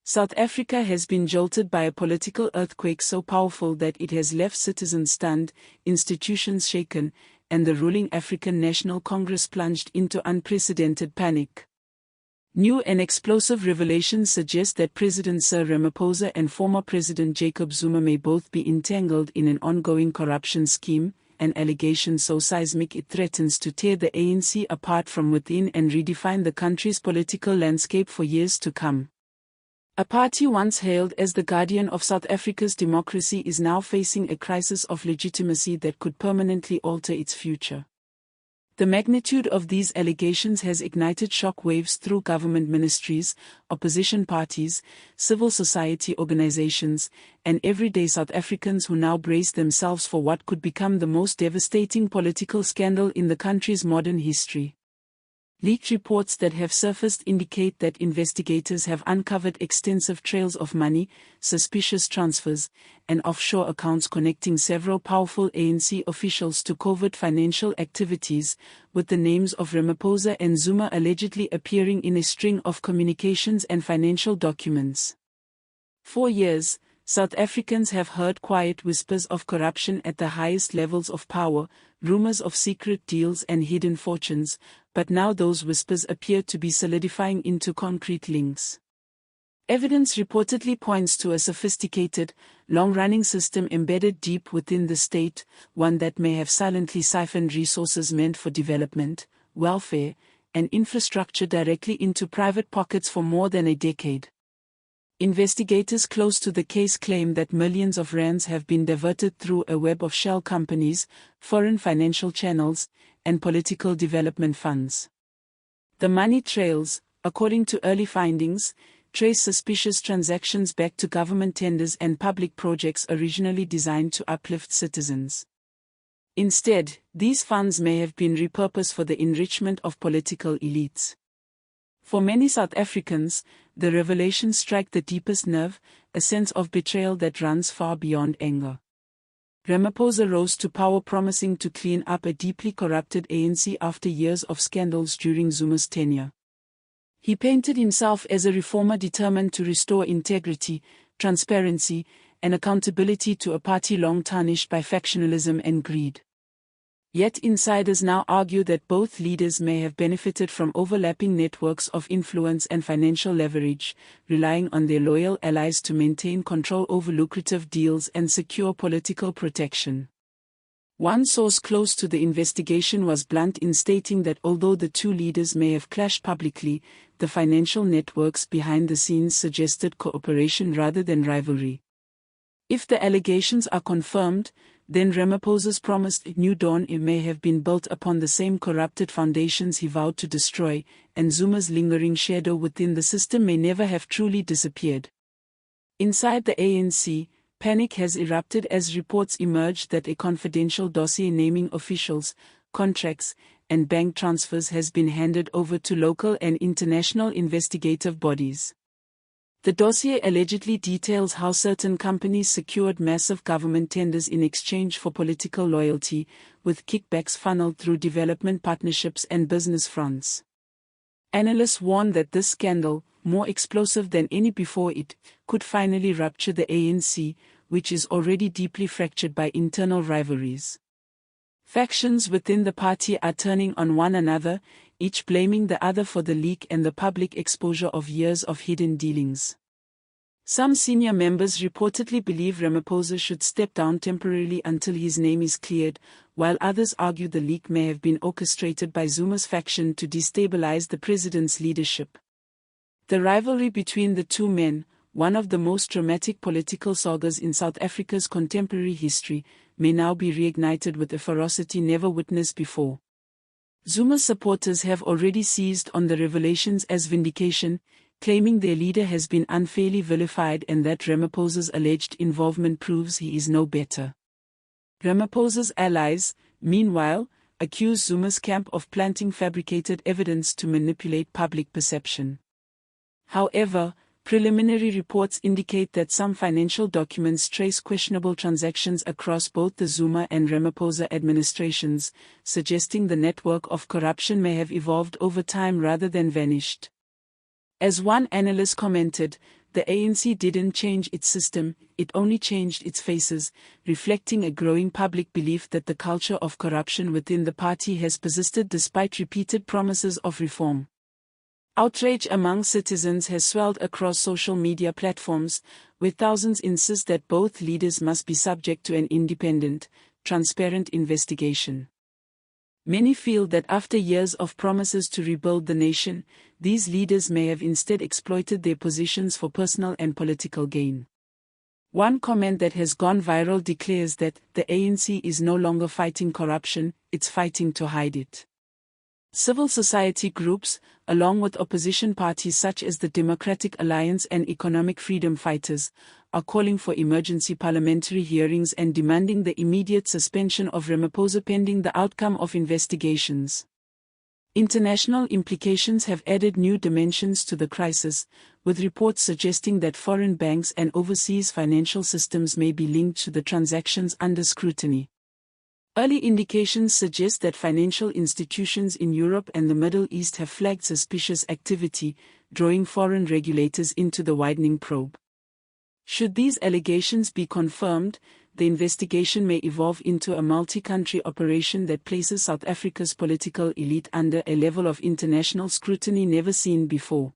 South Africa has been jolted by a political earthquake so powerful that it has left citizens stunned, institutions shaken, and the ruling African National Congress plunged into unprecedented panic. New and explosive revelations suggest that President Cyril Ramaphosa and former President Jacob Zuma may both be entangled in an ongoing corruption scheme, an allegation so seismic it threatens to tear the ANC apart from within and redefine the country's political landscape for years to come. A party once hailed as the guardian of South Africa's democracy is now facing a crisis of legitimacy that could permanently alter its future. The magnitude of these allegations has ignited shockwaves through government ministries, opposition parties, civil society organizations, and everyday South Africans who now brace themselves for what could become the most devastating political scandal in the country's modern history. Leaked reports that have surfaced indicate that investigators have uncovered extensive trails of money, suspicious transfers, and offshore accounts connecting several powerful ANC officials to covert financial activities, with the names of Ramaphosa and Zuma allegedly appearing in a string of communications and financial documents. For years, South Africans have heard quiet whispers of corruption at the highest levels of power, rumors of secret deals and hidden fortunes, but now those whispers appear to be solidifying into concrete links. Evidence reportedly points to a sophisticated, long-running system embedded deep within the state, one that may have silently siphoned resources meant for development, welfare, and infrastructure directly into private pockets for more than a decade. Investigators close to the case claim that millions of rands have been diverted through a web of shell companies, foreign financial channels, and political development funds. The money trails, according to early findings, trace suspicious transactions back to government tenders and public projects originally designed to uplift citizens. Instead, these funds may have been repurposed for the enrichment of political elites. For many South Africans, the revelations strike the deepest nerve, a sense of betrayal that runs far beyond anger. Ramaphosa rose to power promising to clean up a deeply corrupted ANC after years of scandals during Zuma's tenure. He painted himself as a reformer determined to restore integrity, transparency, and accountability to a party long tarnished by factionalism and greed. Yet insiders now argue that both leaders may have benefited from overlapping networks of influence and financial leverage, relying on their loyal allies to maintain control over lucrative deals and secure political protection. One source close to the investigation was blunt in stating that although the two leaders may have clashed publicly, the financial networks behind the scenes suggested cooperation rather than rivalry. If the allegations are confirmed, then Ramaphosa's promised new dawn may have been built upon the same corrupted foundations he vowed to destroy, and Zuma's lingering shadow within the system may never have truly disappeared. Inside the ANC, panic has erupted as reports emerged that a confidential dossier naming officials, contracts, and bank transfers has been handed over to local and international investigative bodies. The dossier allegedly details how certain companies secured massive government tenders in exchange for political loyalty, with kickbacks funneled through development partnerships and business fronts. Analysts warn that this scandal, more explosive than any before it, could finally rupture the ANC, which is already deeply fractured by internal rivalries. Factions within the party are turning on one another, each blaming the other for the leak and the public exposure of years of hidden dealings. Some senior members reportedly believe Ramaphosa should step down temporarily until his name is cleared, while others argue the leak may have been orchestrated by Zuma's faction to destabilize the president's leadership. The rivalry between the two men, one of the most dramatic political sagas in South Africa's contemporary history, may now be reignited with a ferocity never witnessed before. Zuma's supporters have already seized on the revelations as vindication, claiming their leader has been unfairly vilified and that Ramaphosa's alleged involvement proves he is no better. Ramaphosa's allies, meanwhile, accuse Zuma's camp of planting fabricated evidence to manipulate public perception. However, preliminary reports indicate that some financial documents trace questionable transactions across both the Zuma and Ramaphosa administrations, suggesting the network of corruption may have evolved over time rather than vanished. As one analyst commented, the ANC didn't change its system, it only changed its faces, reflecting a growing public belief that the culture of corruption within the party has persisted despite repeated promises of reform. Outrage among citizens has swelled across social media platforms, where thousands insist that both leaders must be subject to an independent, transparent investigation. Many feel that after years of promises to rebuild the nation, these leaders may have instead exploited their positions for personal and political gain. One comment that has gone viral declares that the ANC is no longer fighting corruption, it's fighting to hide it. Civil society groups, along with opposition parties such as the Democratic Alliance and Economic Freedom Fighters, are calling for emergency parliamentary hearings and demanding the immediate suspension of Ramaphosa pending the outcome of investigations. International implications have added new dimensions to the crisis, with reports suggesting that foreign banks and overseas financial systems may be linked to the transactions under scrutiny. Early indications suggest that financial institutions in Europe and the Middle East have flagged suspicious activity, drawing foreign regulators into the widening probe. Should these allegations be confirmed, the investigation may evolve into a multi-country operation that places South Africa's political elite under a level of international scrutiny never seen before.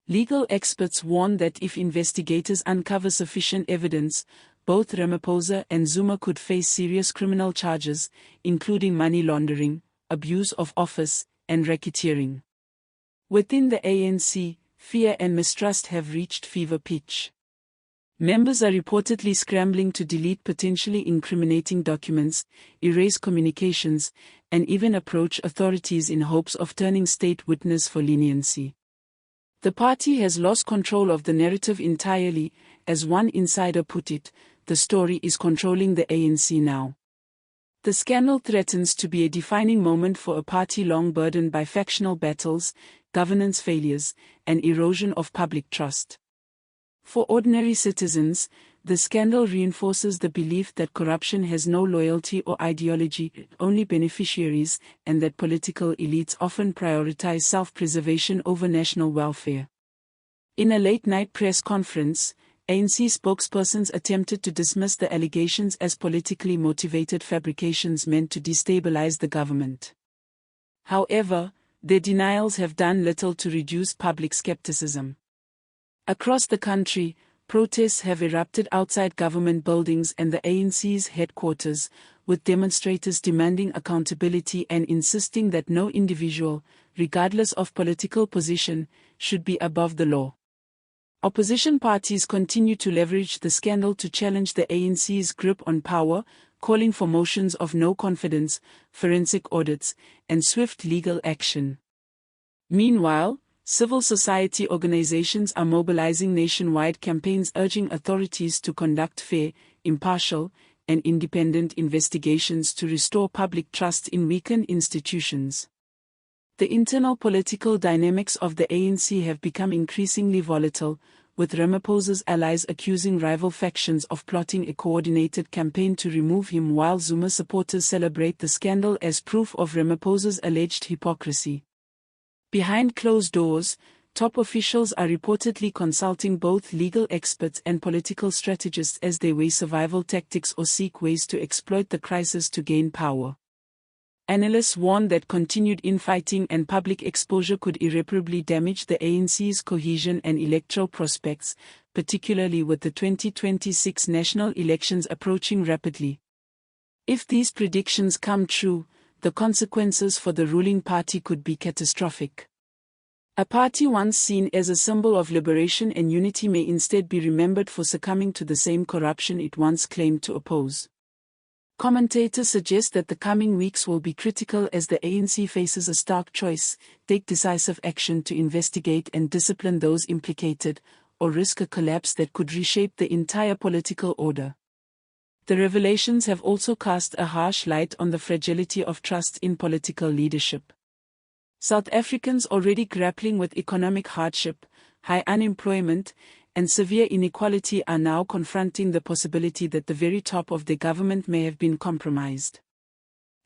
Legal experts warn that if investigators uncover sufficient evidence, both Ramaphosa and Zuma could face serious criminal charges, including money laundering, abuse of office, and racketeering. Within the ANC, fear and mistrust have reached fever pitch. Members are reportedly scrambling to delete potentially incriminating documents, erase communications, and even approach authorities in hopes of turning state witness for leniency. The party has lost control of the narrative entirely, as one insider put it. The story is controlling the ANC now. The scandal threatens to be a defining moment for a party long burdened by factional battles, governance failures, and erosion of public trust. For ordinary citizens, the scandal reinforces the belief that corruption has no loyalty or ideology, only beneficiaries, and that political elites often prioritize self-preservation over national welfare. In a late-night press conference, ANC spokespersons attempted to dismiss the allegations as politically motivated fabrications meant to destabilize the government. However, their denials have done little to reduce public skepticism. Across the country, protests have erupted outside government buildings and the ANC's headquarters, with demonstrators demanding accountability and insisting that no individual, regardless of political position, should be above the law. Opposition parties continue to leverage the scandal to challenge the ANC's grip on power, calling for motions of no confidence, forensic audits, and swift legal action. Meanwhile, civil society organizations are mobilizing nationwide campaigns urging authorities to conduct fair, impartial, and independent investigations to restore public trust in weakened institutions. The internal political dynamics of the ANC have become increasingly volatile, with Ramaphosa's allies accusing rival factions of plotting a coordinated campaign to remove him, while Zuma supporters celebrate the scandal as proof of Ramaphosa's alleged hypocrisy. Behind closed doors, top officials are reportedly consulting both legal experts and political strategists as they weigh survival tactics or seek ways to exploit the crisis to gain power. Analysts warn that continued infighting and public exposure could irreparably damage the ANC's cohesion and electoral prospects, particularly with the 2026 national elections approaching rapidly. If these predictions come true, the consequences for the ruling party could be catastrophic. A party once seen as a symbol of liberation and unity may instead be remembered for succumbing to the same corruption it once claimed to oppose. Commentators suggest that the coming weeks will be critical as the ANC faces a stark choice: take decisive action to investigate and discipline those implicated, or risk a collapse that could reshape the entire political order. The revelations have also cast a harsh light on the fragility of trust in political leadership. South Africans already grappling with economic hardship, high unemployment, and severe inequality are now confronting the possibility that the very top of their government may have been compromised.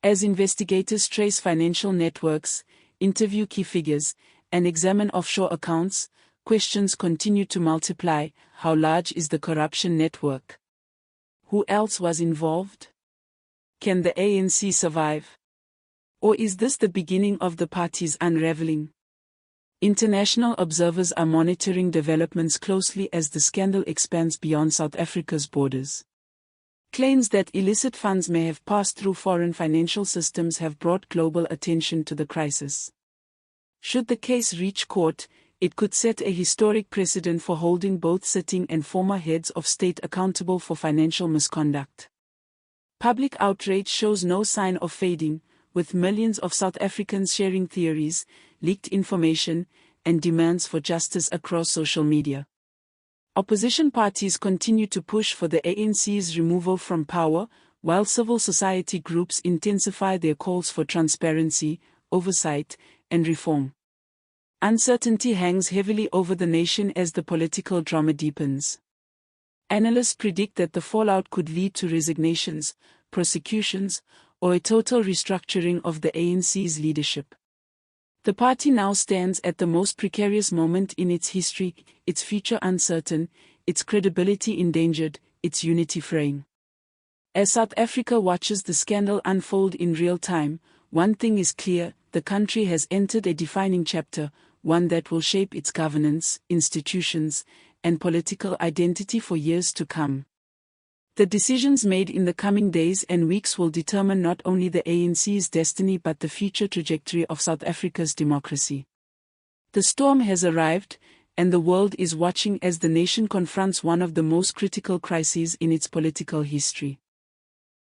As investigators trace financial networks, interview key figures, and examine offshore accounts, questions continue to multiply. How large is the corruption network? Who else was involved? Can the ANC survive? Or is this the beginning of the party's unraveling? International observers are monitoring developments closely as the scandal expands beyond South Africa's borders. Claims that illicit funds may have passed through foreign financial systems have brought global attention to the crisis. Should the case reach court, it could set a historic precedent for holding both sitting and former heads of state accountable for financial misconduct. Public outrage shows no sign of fading, with millions of South Africans sharing theories, leaked information, and demands for justice across social media. Opposition parties continue to push for the ANC's removal from power, while civil society groups intensify their calls for transparency, oversight, and reform. Uncertainty hangs heavily over the nation as the political drama deepens. Analysts predict that the fallout could lead to resignations, prosecutions, or a total restructuring of the ANC's leadership. The party now stands at the most precarious moment in its history, its future uncertain, its credibility endangered, its unity fraying. As South Africa watches the scandal unfold in real time, one thing is clear: the country has entered a defining chapter, one that will shape its governance, institutions, and political identity for years to come. The decisions made in the coming days and weeks will determine not only the ANC's destiny but the future trajectory of South Africa's democracy. The storm has arrived, and the world is watching as the nation confronts one of the most critical crises in its political history.